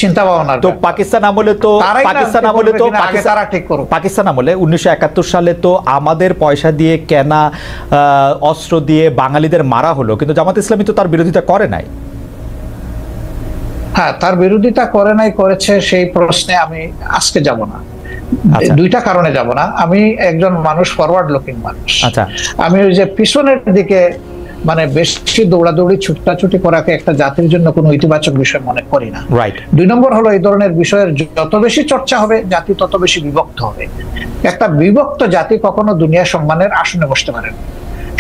চিন্তা ভাবনা। তো পাকিস্তান আমলে 1971 সালে তো আমাদের পয়সা দিয়ে কেনা অস্ত্র দিয়ে বাঙালিদের মারা হলো, কিন্তু জামাত ইসলামী তো তার বিরোধিতা করে নাই। হ্যাঁ, তার বিরোধিতা করে নাই, করেছে, সেই প্রশ্নে আমি আজকে যাব না। দুইটা কারণে যাব না। আমি একজন মানুষ, ফরওয়ার্ড লুকিং মানুষ। আমি ওই যে পিছনের দিকে মানে বেশি দৌড়াদৌড়ি ছুটাছুটি করাকে একটা জাতির জন্য কোনো ইতিবাচক বিষয় মনে করি না। দুই নম্বর হলো, এই ধরনের বিষয়ের যত বেশি চর্চা হবে জাতি তত বেশি বিভক্ত হবে। একটা বিভক্ত জাতি কখনো দুনিয়া সম্মানের আসনে বসতে পারে না।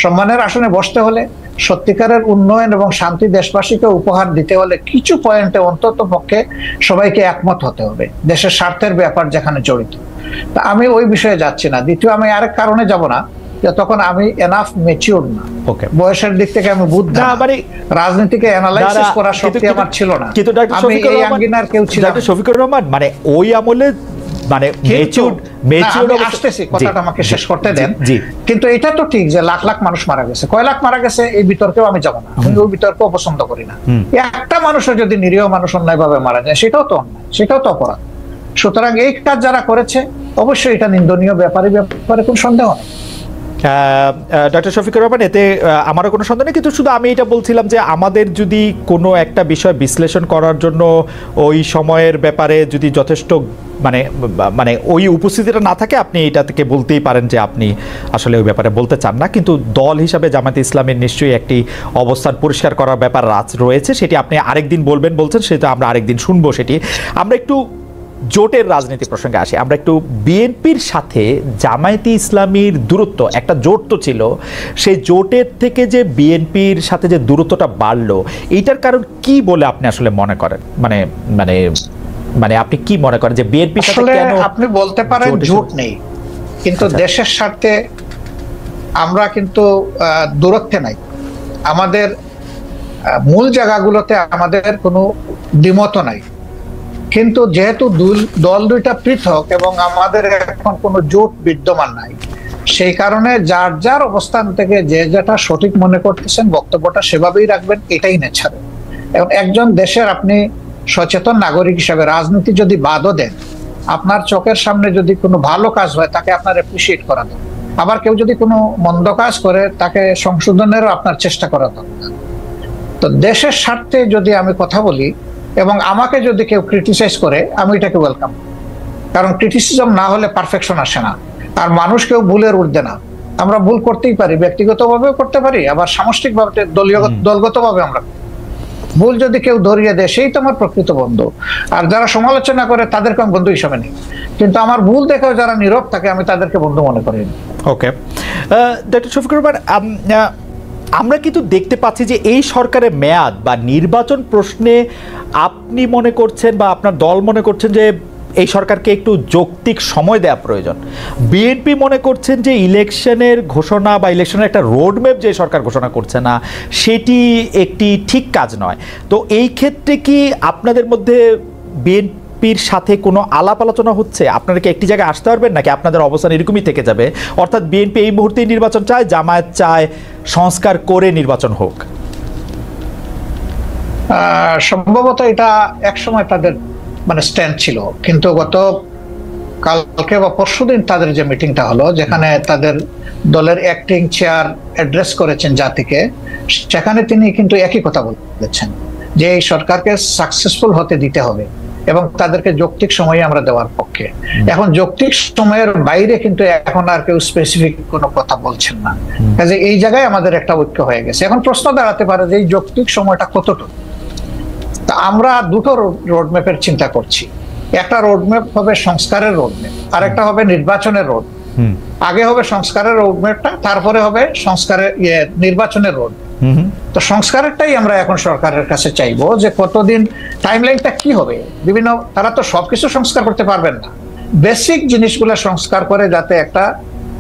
সম্মানের আসনে বসতে হলে, সত্যিকারের উন্নয়ন এবং শান্তি দেশবাসীকে উপহার দিতে হলে কিছু পয়েন্টে অন্তত পক্ষে সবাইকে একমত হতে হবে, দেশের স্বার্থের ব্যাপার যেখানে জড়িত। তা আমি ওই বিষয়ে যাচ্ছি না। দ্বিতীয়, আমি আরেক কারণে যাব না, যে তখন আমি এনাফ ম্যাচিউর না, বয়সের দিক থেকে আমি বুদ্ধ, রাজনীতিকে অ্যানালাইসিস করার শক্তি আমার ছিল না। কিন্তু আমি এই আঙ্গিনার কেউ ছিল না। শফিকুর রহমান মানে ওই আমলে মানে আসতেছি, কথাটা আমাকে শেষ করতে দেন। কিন্তু এটা তো ঠিক যে লাখ লাখ মানুষ মারা গেছে, কয় লাখ মারা গেছে, এই বিতর্কেও আমি যাব না। আমি ওই বিতর্কও পছন্দ করি না। একটা মানুষও যদি নিরীহ মানুষ অন্যায়ভাবে মারা যায়, সেটাও তো অন্যায়, সেটাও তো অপরাধ। সুতরাং এই কাজ যারা করেছে অবশ্যই এটা নিন্দনীয় ব্যাপারে কোনো সন্দেহ নেই। ডক্টর শফিকুর রহমান, এতে আমারও কোনো সন্দেহ নেই, কিন্তু শুধু আমি এটা বলছিলাম যে আমাদের যদি কোনো একটা বিষয় বিশ্লেষণ করার জন্য ওই সময়ের ব্যাপারে যদি যথেষ্ট মানে ওই উপস্থিতিটা না থাকে, আপনি এটা থেকে বলতেই পারেন যে আপনি আসলে ওই ব্যাপারে বলতে চান না। কিন্তু দল হিসাবে জামায়াতে ইসলামের নিশ্চয়ই একটি অবস্থান পরিষ্কার করার ব্যাপার রয়েছে, সেটি আপনি আরেকদিন বলছেন, সেটা আমরা আরেকদিন শুনবো। সেটি আমরা একটু জোটের রাজনীতি প্রসঙ্গে আসি। আমরা একটু বিএনপির সাথে জামায়াতে ইসলামীর দূরত্ব, একটা জোট তো ছিল, সেই জোটের থেকে যে বিএনপির সাথে যে দূরত্বটা বাড়লো, এইটার কারণ কি বলে আপনি আসলে মনে করেন? মানে মানে মানে আপনি কি মনে করেন যে বিএনপির সাথে কেন? আপনি বলতে পারেন জোট নেই, কিন্তু দেশের স্বার্থে আমরা কিন্তু দূরত্বে নাই। আমাদের মূল জায়গাগুলোতে আমাদের কোনো দ্বিমত নাই, কিন্তু যেহেতু দল দুইটা পৃথক এবং আমাদের এখন কোনো জোট বিদ্যমান নাই, সেই কারণে যার যার অবস্থান থেকে যে যেটা সঠিক মনে করতেছেন বক্তব্যটা সেভাবেই রাখবেন, এটাই নেচারে। এবং একজন দেশের আপনি সচেতন নাগরিক হিসাবে রাজনীতি যদি বাদও দেন, আপনার চোখের সামনে যদি কোনো ভালো কাজ হয় তাকে আপনার অ্যাপ্রিসিয়েট করা দরকার। আবার কেউ যদি কোনো মন্দ কাজ করে তাকে সংশোধনেরও আপনার চেষ্টা করা দরকার। তো দেশের স্বার্থে যদি আমি কথা বলি এবং আমাকে যদি কেউ ক্রিটিসাইজ করে, আমি এটাকে ওয়েলকাম, কারণ ক্রিটিসিজম না হলে পারফেকশন আসে না। আর মানুষ কেউ ভুলের ঊর্ধ্বে না। আমরা ভুল করতেই পারি, ব্যক্তিগতভাবেও করতে পারি, আবার সামষ্টিকভাবে দলগতভাবে আমরা ভুল যদি কেউ ধরিয়ে দেয়, সেই তো আমার প্রকৃত বন্ধু। আর যারা সমালোচনা করে তাদেরকে আমি বন্ধু হিসাবে নিই, কিন্তু আমার ভুল দেখেও যারা নীরব থাকে আমি তাদেরকে বন্ধু মনে করি। ওকে, ডক্টর শফিকুর রহমান, আমরা কিন্তু দেখতে পাচ্ছি যে এই সরকারের মেয়াদ বা নির্বাচন প্রশ্নে আপনি মনে করছেন বা আপনার দল মনে করছেন যে এই সরকারকে একটু যৌক্তিক সময় দেওয়া প্রয়োজন। বিএনপি মনে করছেন যে ইলেকশনের ঘোষণা বা ইলেকশনের একটা রোডম্যাপ যে সরকার ঘোষণা করছে না, সেটি একটি ঠিক কাজ নয়। তো এই ক্ষেত্রে কি আপনাদের মধ্যে বিএনপির সাথে কোনো আলাপ আলোচনা হচ্ছে? আপনারা কি একটি জায়গায় আসতে পারবেন, নাকি আপনাদের অবস্থান এরকমই থেকে যাবে? অর্থাৎ বিএনপি এই মুহূর্তেই নির্বাচন চায়, জামায়াত চায় সংস্কার করে নির্বাচন হোক। সম্ভবত এটা একসময় তাদের মানে স্ট্যান্ড ছিল, কিন্তু গত কালকে বা পরশুদিন তাদের যে মিটিংটা হলো, যেখানে তাদের দলের অ্যাক্টিং চেয়ার অ্যাড্রেস করেছেন জাতিকে, সেখানে তিনি কিন্তু একই কথা বলেছেন যে এই সরকারকে সাকসেসফুল হতে দিতে হবে এবং তাদেরকে যৌক্তিক সময় আমরা দেওয়ার পক্ষে। এখন যৌক্তিক সময়ের বাইরে কিন্তু এখন আর কেউ স্পেসিফিক কোনো কথা বলছেন না। কাজে এই জায়গায় আমাদের একটা ঐক্য হয়ে গেছে। এখন প্রশ্ন দাঁড়াতে পারে যে এই যৌক্তিক সময়টা কতটুকু। তা আমরা দুটো রোডম্যাপের চিন্তা করছি। একটা রোডম্যাপ হবে সংস্কারের রোডম্যাপ, আর একটা হবে নির্বাচনের রোড। আগে হবে সংস্কারের রোডম্যাপটা, তারপরে হবে নির্বাচনের রোড। তো সংস্কারেরটাই আমরা এখন সরকারের কাছে চাইবো, যে কতদিন টাইমলাইনটা কি হবে। বিভিন্ন তারা তো সবকিছু সংস্কার করতে পারবেন না, বেসিক জিনিসগুলো সংস্কার করে যাতে একটা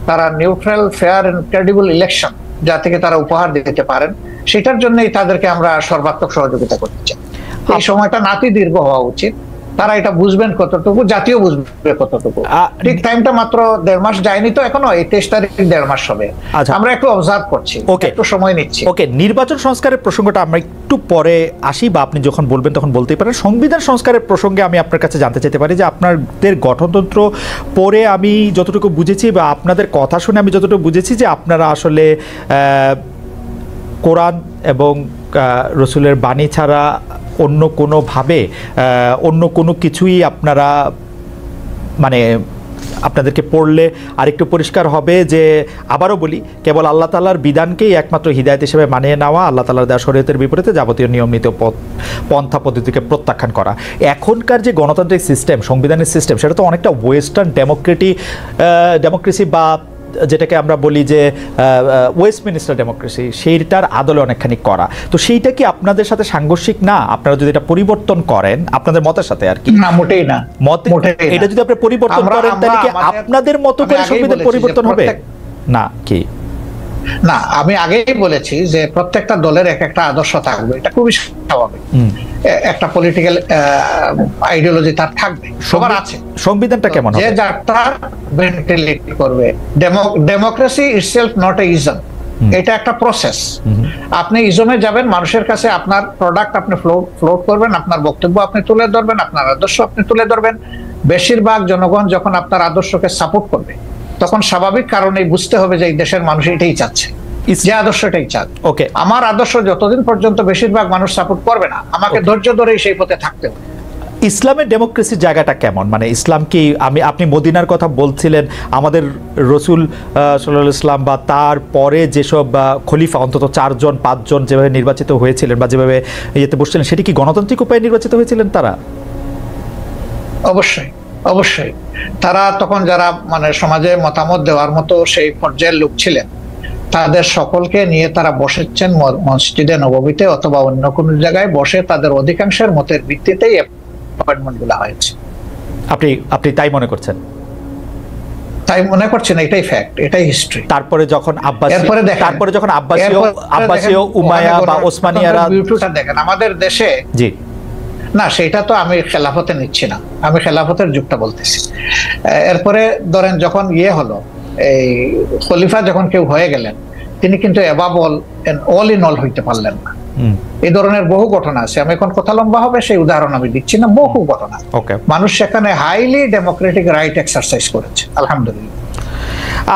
তারা neutral, fair and credible election যাতে তারা উপহার দিতে পারেন, সেটার জন্যই তাদেরকে আমরা সর্বাত্মক সহযোগিতা করতে চাই। এই সময়টা নাতি দীর্ঘ হওয়া উচিত, তারা এটা বুঝবেন কতটুকু, জাতীয় বুঝবে কতটুকু। ঠিক টাইমটা মাত্র 1.5 মাস যায়নি তো এখনো, এই 23 তারিখ 1.5 মাস হবে। আমরা একটু অবজার্ভ করছি, একটু সময় নিচ্ছি। ওকে, নির্বাচন সংস্কারের প্রসঙ্গটা আমরা একটু পরে আসি, বা আপনি যখন বলবেন তখন বলতেই পারেন। সংবিধান সংস্কারের প্রসঙ্গে আমি আপনার কাছে জানতে চাইতে পারি যে আপনাদের গঠনতন্ত্র পড়ে আমি যতটুকু বুঝেছি, বা আপনাদের কথা শুনে আমি যতটুকু বুঝেছি, যে আপনারা আসলে কোরআন এবং রসুলের বাণী ছাড়া অন্য কোনোভাবে অন্য কোনো কিছুই আপনারা মানে আপনাদেরকে পড়লে আরেকটু পরিষ্কার হবে যে, আবারও বলি, কেবল আল্লাহ তাআলার বিধানকেই একমাত্র হিদায়াত হিসেবে মানিয়ে নেওয়া, আল্লাহ তাআলার দেওয়া শরীয়তের বিপরীতে যাবতীয় নিয়ম নীতি পন্থা পদ্ধতিকে প্রত্যাখ্যান করা। এখনকার যে গণতান্ত্রিক সিস্টেম, সংবিধানের সিস্টেম, সেটা তো অনেকটা ওয়েস্টার্ন ডেমোক্রেসি বা যেটাকে আমরা বলি যে ওয়েস্টমিনিস্টার ডেমোক্রেসি, সেইটার আদলে অনেকখানি করা। তো সেইটা কি আপনাদের সাথে সাংঘর্ষিক না? আপনারা যদি এটা পরিবর্তন করেন আপনাদের মতের সাথে আর কি? না, মোটেই না। এটা যদি আপনি পরিবর্তন করেন তাহলে কি আপনাদের মতো করে সংবিধান পরিবর্তন হবে না কি? না, আমি আগেই বলেছি যে প্রত্যেকটা দলের এক একটা আদর্শ থাকবে, এটা খুবই স্বাভাবিক। একটা পলিটিক্যাল আইডিওলজি তার থাকবে, সবার আছে। সংবিধানটা কেমন হবে? যে যারটা ভেন্টিলেট করবে। Democracy itself not a ism, এটা একটা প্রসেস। আপনি ইজমে যাবেন, মানুষের কাছে আপনার প্রোডাক্ট আপনি ফ্লোট করবেন, আপনার বক্তব্য আপনি তুলে ধরবেন, আপনার আদর্শ আপনি তুলে ধরবেন। বেশিরভাগ জনগণ যখন আপনার আদর্শকে সাপোর্ট করবে, তখন স্বাভাবিক কারণেই বুঝতে হবে যে এই দেশের মানুষ এটাই চাচ্ছে, যে আদর্শটাই চান। ওকে, আমার আদর্শ যতদিন পর্যন্ত বেশিরভাগ মানুষ সাপোর্ট করবে না, আমাকে ধৈর্য ধরেই সেই পথে থাকতে হবে। ইসলামের ডেমোক্রেসির জায়গাটা কেমন? মানে ইসলাম কি, আপনি মদিনার কথা বলছিলেন, আমাদের রসুল সাল্লাল্লাহু আলাইহি ওয়াসাল্লাম বা তার পরে যেসব খলিফা অন্তত 4 জন 5 জন যেভাবে নির্বাচিত হয়েছিলেন বা যেভাবে ইয়েতে বসছিলেন, সেটি কি গণতান্ত্রিক উপায়ে নির্বাচিত হয়েছিলেন তারা? অবশ্যই, অবশ্যই। তারা তখন যারা মানে সমাজে মতামত দেওয়ার মতো সেই পর্যায়ের লোক ছিলেন, তাদের সকলকে নিয়ে তারা বসেছেন মসজিদে নববীতে অথবা অন্য কোনো জায়গায় বসে, তাদের অধিকাংশের মতের ভিত্তিতেই অ্যাপয়েন্টমেন্ট গুলো হয়েছে। আপনি তাই মনে করছেন? তাই মনে করছেন, এটাই ফ্যাক্ট, এটাই হিস্ট্রি। তারপরে যখন আব্বাসীয় উমাইয়া বা ওসমানিয়ারা, বিউটিটা দেখেন আমাদের দেশে। জি না, সেটা তো আমি খেলাফতে নিচ্ছি না, আমি খেলাফতের যুগটা বলতেছি। এরপরে ধরেন যখন হলো, এই খলিফা যখন কেউ হয়ে গেলেন, তিনি কিন্তু অল ইন অল হইতে পারলেন না। এই ধরনের বহু ঘটনা আছে, আমি এখন কথা লম্বা হবে, সেই উদাহরণ আমি দিচ্ছি না। বহু ঘটনা, মানুষ সেখানে হাইলি ডেমোক্রেটিক রাইট এক্সারসাইজ করেছে, আলহামদুলিল্লাহ।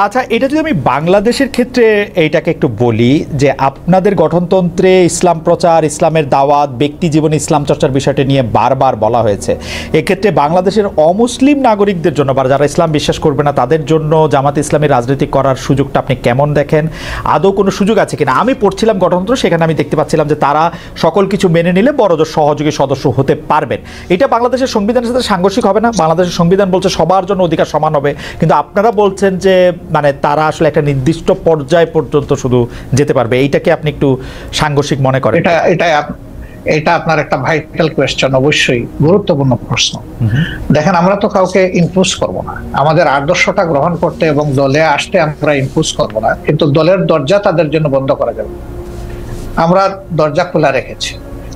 আচ্ছা, এটা যদি আমি বাংলাদেশের ক্ষেত্রে এইটাকে একটু বলি, যে আপনাদের গঠনতন্ত্রে ইসলাম প্রচার, ইসলামের দাওয়াত, ব্যক্তি জীবনে ইসলাম চর্চার বিষয়টি নিয়ে বারবার বলা হয়েছে। এক্ষেত্রে বাংলাদেশের অমুসলিম নাগরিকদের জন্য বা যারা ইসলাম বিশ্বাস করবে না তাদের জন্য জামাতে ইসলামী রাজনীতি করার সুযোগটা আপনি কেমন দেখেন? আদৌ কোনো সুযোগ আছে কিনা? আমি পড়ছিলাম গঠনতন্ত্র, সেখানে আমি দেখতে পাচ্ছিলাম যে তারা সকল কিছু মেনে নিলে বড়জোর সহযোগী সদস্য হতে পারবেন। এটা বাংলাদেশের সংবিধানের সাথে সাংঘর্ষিক হবে না? বাংলাদেশের সংবিধান বলছে সবার জন্য অধিকার সমান হবে, কিন্তু আপনারা বলছেন যে মানে তারা আসলে একটা নির্দিষ্ট পর্যায় পর্যন্ত শুধু যেতে পারবে। এইটাকে আপনি একটু সাংঘর্ষিক মনে করেন? এটা আপনার একটা ভাইটাল কোয়েশ্চেন, অবশ্যই গুরুত্বপূর্ণ প্রশ্ন। দেখেন, আমরা তো কাউকে ইম্পোজ করব না, আমাদের আদর্শটা গ্রহণ করতে এবং দলে আসতে আমরা ইম্পোজ করব না, কিন্তু দলের দরজা তাদের জন্য বন্ধ করা যাবে। আমরা দরজা খোলা রেখেছি।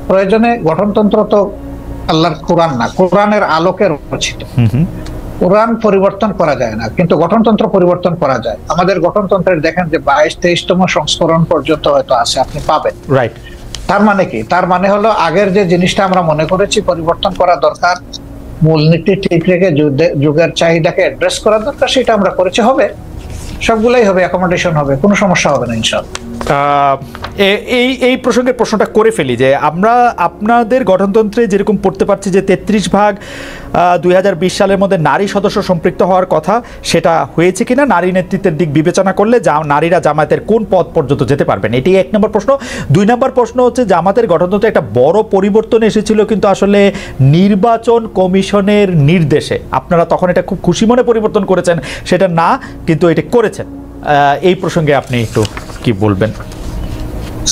প্রয়োজনে গঠনতন্ত্র তো আল্লাহর কোরআন না, কোরআনের আলোকে রচিত। কোরআন পরিবর্তন করা যায় না, কিন্তু গঠনতন্ত্র পরিবর্তন করা যায়। আমাদের গঠনতন্ত্রের দেখেন যে 22-23তম সংস্করণ পর্যন্ত হয়তো আছে, আপনি পাবেন। রাইট। তার মানে কি? তার মানে হলো আগের যে জিনিসটা আমরা মনে করেছি পরিবর্তন করা দরকার, মূলনীতি ঠিক রেখে যুগের চাহিদাকে অ্যাড্রেস করা দরকার, সেটা আমরা করেছি। হবে, সবগুলাই হবে, অ্যাকোমোডেশন হবে, কোনো সমস্যা হবে না ইনশাআল্লাহ। এই প্রসঙ্গের প্রশ্নটা করে ফেলি যে আমরা আপনাদের গঠনতন্ত্রে যেরকম পড়তে পারছি যে 33 2020 সালের মধ্যে নারী সদস্য সম্পৃক্ত হওয়ার কথা, সেটা হয়েছে কিনা? নারী নেতৃত্বের দিক বিবেচনা করলে নারীরা জামায়াতের কোন পদ পর্যন্ত যেতে পারবেন? এটি 1 নম্বর প্রশ্ন। 2 নম্বর প্রশ্ন হচ্ছে, জামাতের গঠনতন্ত্রে একটা বড় পরিবর্তন এসেছিল কিন্তু আসলে নির্বাচন কমিশনের নির্দেশে। আপনারা তখন এটা খুব খুশি মনে পরিবর্তন করেছেন, সেটা না, কিন্তু এটা করেছেন। এই প্রসঙ্গে আপনি একটু কি বলবেন?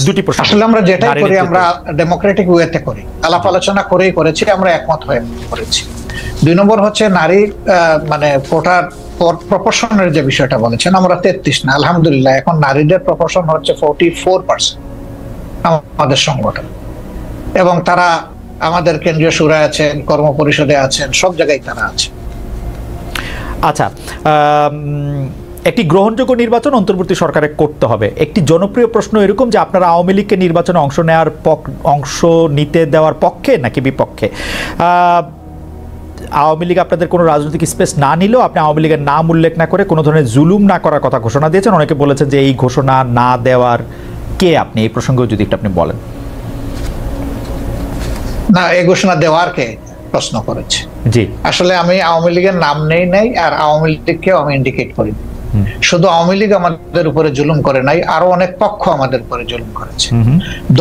দুটি প্রশ্ন। আসলে আমরা যেটাই করি আমরা ডেমোক্রেটিক ওয়েতে করি, আলাপ আলোচনা করেই করেছি, আমরা একমত হয়ে করেছি। 2 নম্বর হচ্ছে নারী মানে কোটার প্রপোর্শনের যে বিষয়টা বলেছেন, আমরা 33 না, আলহামদুলিল্লাহ এখন নারীদের প্রপোর্শন হচ্ছে 44% আমাদের সংগঠন, এবং তারা আমাদের কেন্দ্রীয় সুরায় আছেন, কর্ম পরিষদে আছেন, সব জায়গায় তারা আছে। আচ্ছা, একটি গ্রহণযোগ্য নির্বাচন অন্তর্বর্তী সরকারে করতে হবে। একটি জনপ্রিয় প্রশ্ন এরকম যে আপনারা আওয়ামী লীগকে নির্বাচনে অংশ নিতে দেওয়ার পক্ষে নাকি বিপক্ষে? আওয়ামী লীগ আপনাদের কোনো রাজনৈতিক স্পেস না নিলেও আপনি আওয়ামী লীগের নাম উল্লেখ না করে কোনো ধরনের জুলুম না করার কথা ঘোষণা দিয়েছেন। অনেকে বলেছেন যে এই ঘোষণা না দেওয়ার কে আপনি, এই প্রসঙ্গেও যদি একটু আপনি বলেন। না, এই ঘোষণা দেওয়ার কে প্রশ্ন করেছে? জি, আসলে আমি আওয়ামী লীগের নাম নেই নাই, আর আওয়ামী লীগকেও আমি ইন্ডিকেট করি। শুধু আওয়ামী লীগ আমাদের উপরে জুলুম করে নাই, আরো অনেক পক্ষ আমাদের উপরে জুলুম করেছে।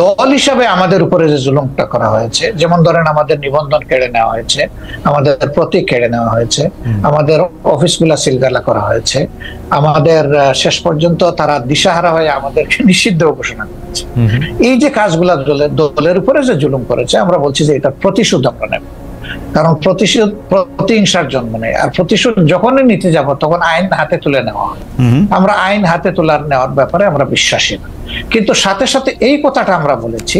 দল হিসাবে আমাদের উপরে যে জুলুমটা করা হয়েছে, যেমন ধরেন আমাদের নিবন্ধন কেড়ে নেওয়া হয়েছে, আমাদের প্রতীক কেড়ে নেওয়া হয়েছে, আমাদের অফিসগুলা সিলগালা করা হয়েছে, আমাদের শেষ পর্যন্ত তারা দিশাহারা হয়ে আমাদেরকে নিষিদ্ধ ঘোষণা করেছে। এই যে কাজগুলা দলের উপরে যে জুলুম করেছে, আমরা বলছি যে এটা প্রতিশোধ আমরা নেব। কারণ প্রতিহিংসার জন্ম নেই, আর প্রতিশোধ যখনই নিতে যাব তখন আইন হাতে তুলে নেওয়া হয়। আমরা আইন হাতে নেওয়ার ব্যাপারে আমরা বিশ্বাসী না। কিন্তু সাথে সাথে এই কথাটা আমরা বলেছি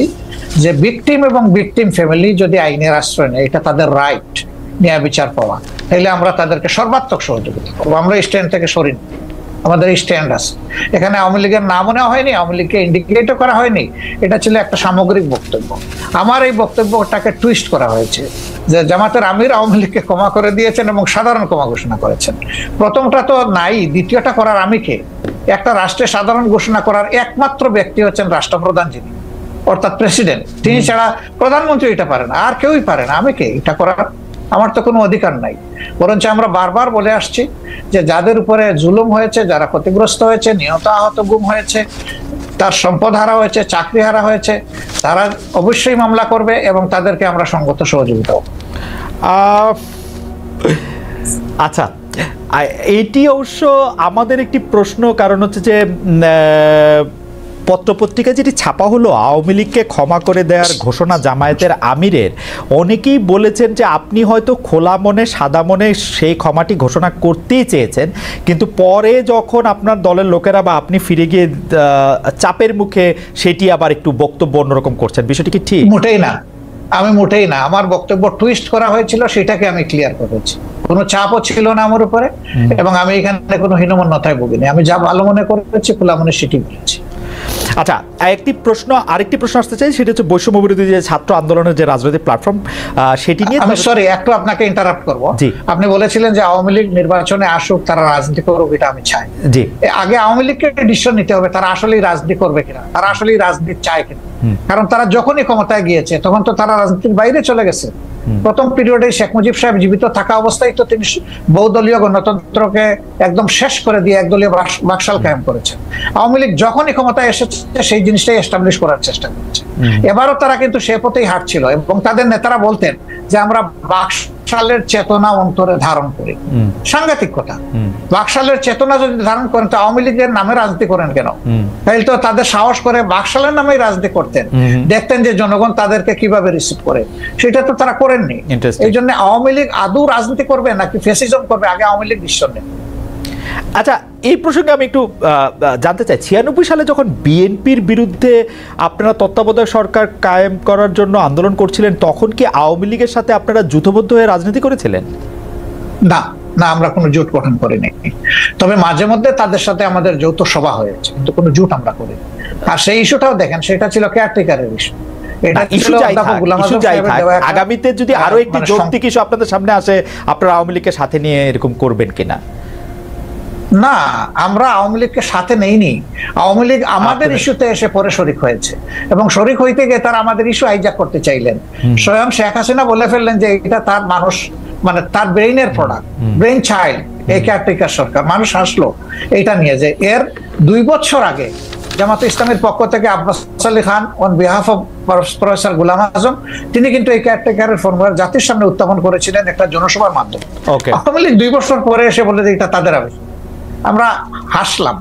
যে ভিকটিম এবং ভিকটিম ফ্যামিলি যদি আইনের আশ্রয় নেয়, এটা তাদের রাইট ন্যায় বিচার পাওয়া, তাহলে আমরা তাদেরকে সর্বাত্মক সহযোগিতা করবো। আমরা স্ট্যান্ড থেকে সরিনি, আমাদের স্ট্যান্ড আছে। এখানে আওয়ামী লীগের নামও নেওয়া হয়নি, আওয়ামী লীগকে ইন্ডিকেটও করা হয়নি। এটা ছিল একটা সামগ্রিক বক্তব্য। আমার এই বক্তব্যটাকে টুইস্ট করা হয়েছে যে জামাতের আমির আওয়ামী লীগকে ক্ষমা করে দিয়েছেন এবং সাধারণ ক্ষমা ঘোষণা করেছেন। প্রথমটা তো নাই, দ্বিতীয়টা করার আমি কে? একটা রাষ্ট্রে সাধারণ ঘোষণা করার একমাত্র ব্যক্তি হচ্ছেন রাষ্ট্রপ্রধান, যিনি অর্থাৎ প্রেসিডেন্ট। তিনি ছাড়া প্রধানমন্ত্রী এটা পারে না, আর কেউই পারে না। আমি কে এটা করার? আমার তো কোনো অধিকার নাই। বরঞ্চ আমরা বারবার বলে আসছি যে যাদের উপরে জুলুম হয়েছে, যারা ক্ষতিগ্রস্ত হয়েছে, নিহত আহত গুম হয়েছে, তার সম্পদ হারা হয়েছে, চাকরি হারা হয়েছে, তারা অবশ্যই মামলা করবে এবং তাদেরকে আমরা সঙ্গত সহযোগিতা। আচ্ছা, এইটি অবশ্য আমাদের একটি প্রশ্ন, কারণ হচ্ছে যে পত্রপত্রিকায় যেটি ছাপা হলো আওয়ামী লীগকে ক্ষমা করে দেওয়ার ঘোষণা জামায়াতের আমিরের, অনেকেই বলেছেন যে আপনি হয়তো খোলা মনে সাদা মনে সেই ক্ষমাটি ঘোষণা করতেই চেয়েছেন, কিন্তু পরে যখন আপনার দলের লোকেরা বা আপনি ফিরে গিয়ে চাপের মুখে সেটি আবার একটু বক্তব্য অন্যরকম করছেন। বিষয়টি কি ঠিক? মোটেই না, আমি মোটেই না। আমার বক্তব্য টুইস্ট করা হয়েছিল, সেটাকে আমি ক্লিয়ার করেছি। কোনো চাপও ছিল না আমার উপরে, এবং আমি এখানে কোনো হীনমন্যতায় ভুগিনি। আমি যা ভালো মনে করেছি, খোলা মনে সেটি বলেছি। আচ্ছা, আরেকটি প্রশ্ন আসতে চাই, সেটা হচ্ছে বৈষম্য বিরোধী যে ছাত্র আন্দোলনের যে রাজনৈতিক প্ল্যাটফর্ম, সেটি নিয়ে আমি সরি একটু আপনাকে ইন্টারাপ্ট করব। আপনি বলেছিলেন যে আওয়ামী লীগ নির্বাচনে আসুক, তারা রাজনীতি করুক, এটা আমি চাই। জি, আগে আওয়ামী লীগকে ডিসিশন নিতে হবে তারা আসলেই রাজনীতি করবে কিনা, তারা আসলেই রাজনীতি চায় কিনা। কারণ তারা যখনই ক্ষমতায় গিয়েছে তখন তো তারা রাজনীতির বাইরে চলে গেছে। প্রথম পিরিয়ডে শেখ মুজিব সাহেব জীবিত থাকা অবস্থায় তো তিনি বহুদলীয় গণতন্ত্রকে একদম শেষ করে দিয়ে একদলীয় বাকশাল কায়েম করেছেন। আওয়ামী লীগ যখনই ক্ষমতায় এসেছে সেই জিনিসটাই এস্টাবলিশ করার চেষ্টা করেছে। এবারও তারা কিন্তু সে পথেই হাঁটছিল, এবং তাদের নেতারা বলতেন যে আমরা বাকশালের চেতনা অন্তরে ধারণ করি। সাংঘাতিক কথা। বাকশালের চেতনা যদি ধারণ করেন তো আওয়ামী লীগের নামে রাজনীতি করেন কেন? তাইলে তো তাদের সাহস করে বাকশালের নামেই রাজনীতি করতেন, দেখতেন যে জনগণ তাদেরকে কিভাবে রিসিভ করে। সেটা তো তারা করেননি। এই জন্য আওয়ামী লীগ আদৌ রাজনীতি করবে নাকি ফ্যাসিজম করবে, আগে আওয়ামী লীগ ডিসিশন নেন। আচ্ছা, এই প্রসঙ্গে আমি একটু জানতে চাই, 96 সালে যখন বিএনপির বিরুদ্ধে আপনারা তত্ত্বাবধায়ক সরকার কায়েম করার জন্য আন্দোলন করছিলেন, তখন কি আওয়ামী লীগের সাথে আপনারা যুথবদ্ধ হয়ে রাজনীতি করেছিলেন? না না, আমরা কোনো জোট গঠন করিনি। তবে মাঝে মধ্যে তাদের সাথে আমাদের যৌথ সভা হয়েছে, কিন্তু কোনো জোট আমরা করিনি। আর সেই ইস্যুটাও দেখেন, সেটা ছিল কেয়ারটেকারের ইস্যু। আগামীতে যদি আরো একটি যৌক্তিক ইস্যু আপনাদের সামনে আসে, আপনারা আওয়ামী লীগকে সাথে নিয়ে এরকম করবেন কিনা? না, আমরা আওয়ামী লীগকে সাথে নেইনি। আওয়ামী লীগ আমাদের ইস্যুতে এসে পরে শরিক হয়েছে, এবং শরিক হইতে গিয়ে তারা আমাদের ইস্যু হাইজ্যাক করতে চাইলেন। স্বয়ং শেখ হাসিনা বলে ফেললেন যে এটা তার মানুষ, মানে তার ব্রেইনের প্রোডাক্ট, ব্রেইন চাইল্ড এই কেয়ারটেকার সরকার। মানুষ হাসলো এটা নিয়ে, যে এর 2 বছর আগে জামাতে ইসলামের পক্ষ থেকে Abbas Ali Khan on behalf of professor Golam Azam, তিনি কিন্তু এই কেয়ারটেকারের ফর্মুলা জাতির সামনে উত্থাপন করেছিলেন একটা জনসভার মাধ্যমে। আওয়ামী লীগ 2 বছর পরে এসে বলে যে এটা তাদের আবেদন। আমরা হাসলাম।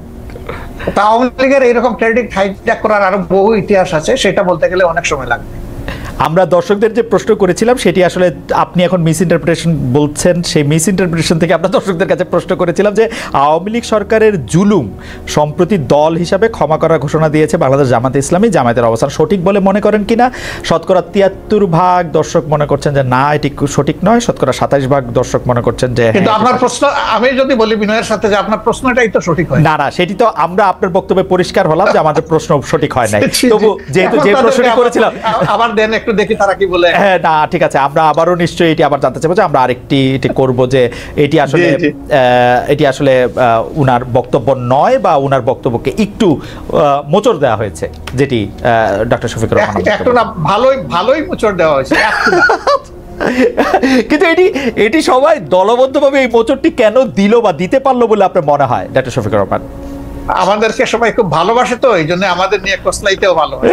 আওয়ামী লীগের এইরকম ক্রেডিট হাইজ্যাক করার আরো বহু ইতিহাস আছে, সেটা বলতে গেলে অনেক সময় লাগবে। আমরা দর্শকদের যে প্রশ্ন করেছিলাম সেটি আসলে আপনি এখন মিস ইন্টারপ্রিটেশন বলছেন, সেই মিস ইন্টারপ্রিটেশন থেকে আমরা দর্শকদের কাছে প্রশ্ন করেছিলাম যে আওয়ামী লীগ সরকারের জুলুম সম্প্রতি দল হিসাবে ক্ষমা করার ঘোষণা দিয়েছে বাংলাদেশ জামাতে ইসলামী, জামায়াতের অবস্থান সঠিক বলে মনে করেন কিনা? শতকরা 73% দর্শক মনে করছেন যে না এটি সঠিক নয়, শতকরা 27% দর্শক মনে করছেন যে কিন্তু আপনার প্রশ্ন, আমি যদি বলি বিনয়ের সাথে যে আপনার প্রশ্নটাই তো সঠিক হয় না। সেটি তো আমরা আপনার বক্তব্যে পরিষ্কার হলাম যে আমাদের প্রশ্ন সঠিক হয় নাই। তবু যেহেতু যে প্রশ্নটি করেছিলাম আবার দেন একটু দেখি তারা কি বলে। হ্যাঁ না ঠিক আছে, আমরা আবারও নিশ্চয়ই এটি আবার জানতে চাইবো যে আমরা আরেকটি এটি করব যে এটি আসলে উনার বক্তব্য নয় বা উনার বক্তব্যকে একটু মোচড় দেওয়া হয়েছে, যেটি ডক্টর শফিকুর রহমান একটু না, ভালোই মোচড় দেওয়া হয়েছে। কিন্তু এটি সবাই দলবদ্ধভাবে এই মোচড়টি কেন দিল বা দিতে পারলো বলে আপনার মনে হয় ডক্টর শফিকুর রহমান? আমাদেরকে সবাই খুব ভালোবাসে, তো এই জন্য আমাদের নিয়ে কসলাইতেও ভালো হয়।